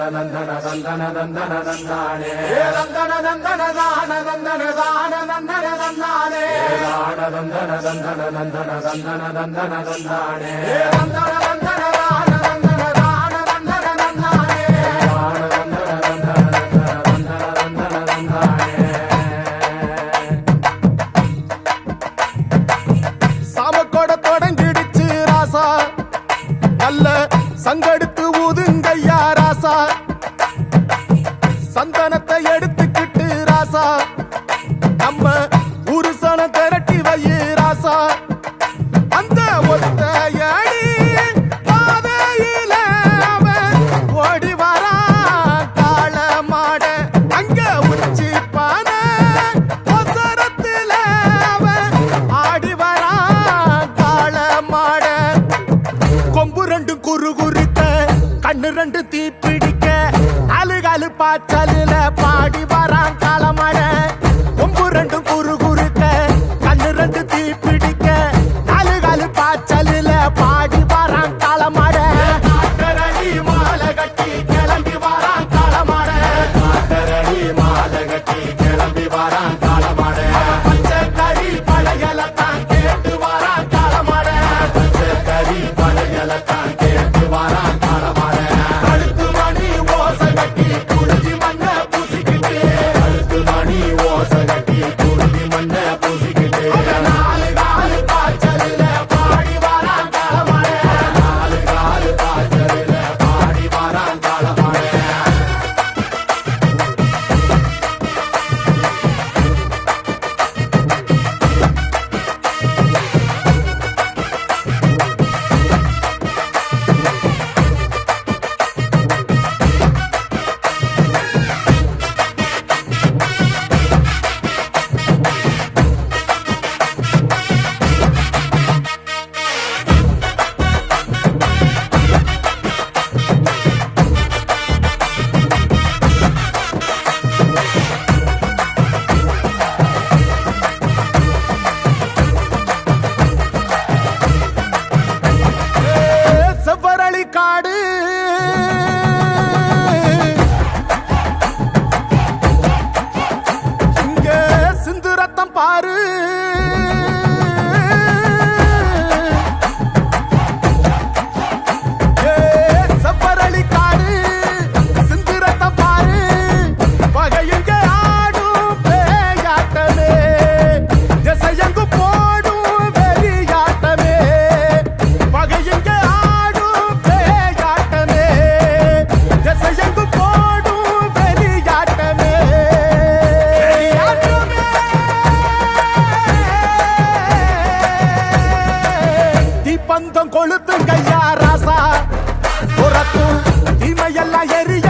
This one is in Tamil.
நந்தன நந்தன நந்தன நந்தானே நந்தன நந்தன தான நந்தன தான நந்தன நந்தானே தான நந்தன நந்தன நந்தன நந்தன நந்தன நந்தானே நந்தன நந்தன தான நந்தன தான நந்தன நந்தானே தான நந்தன நந்தன நந்தன நந்தன நந்தானே சாமக்கோட தொடங்கிடுச்சு ராசா நல்ல சங்கெடுத்து ஊதுங்கய்யா ராசா சந்தனத்தை எடுத்துக்கிட்டு ராசா நம்ம உருசன திரட்டி வையு ராசா அந்த ஒத்தையடி பாதையில அவன் ஓடி வரான் காள மாட அங்க உச்சி பான ஒசரத்துல அவன் ஆடி வரான் காள மாட கொம்பு ரெண்டு குறு குறுக்க கண்ணு ரெண்டு தீப்பிடிக்க அழுகாலு பாச்சலில பாடி வரான் காளமாட கொம்பு ரெண்டு குறு குறுக்க கண்ணு ரெண்டு தீப்பிடிக்க அழுகாலு பாச்சலில பாடி வரான் காளமாட காட்டரடி மாலை கட்டி கிளம்பி வரான் காளமாட காட்டரடி மாலை கட்டி கிளம்பி வரான் காளமாட பச்சை கறி பழையலத்தான் கேட்டு வரான் காளமாட பச்சை கறி பழையலத்தான் கேட்டு வரான் காளமாட கழுத்து மணி ஓசை கட்டி குருதி மண்ண பூசிக்கிட்டு கழுத்து மணி ஓசை கட்டி குருதி மண்ண பூசிக்கிட்டு நாலு காலு பாய்ச்சலில பாடி வரான் காளமாட நாலு காலு பாய்ச்சலில பாடி வரான் காளமாட செவ்வரளி காடு இங்க சிந்து ரத்தம் பாரு செவ்வரளி காடு சிந்து ரத்தம் பாரு பகையுங்க ஆடும் பேயாட்டமே திசையங்கு போடும் வெளியாட்டமே பகையுங்க ஆடும் பேயாட்டமே திசையங்கு போடும் வெளியாட்டமே தீப்பந்தம் கொளுத்துங்கய்யா ராசா புறத்தும் தீமையெல்லாம் எரிய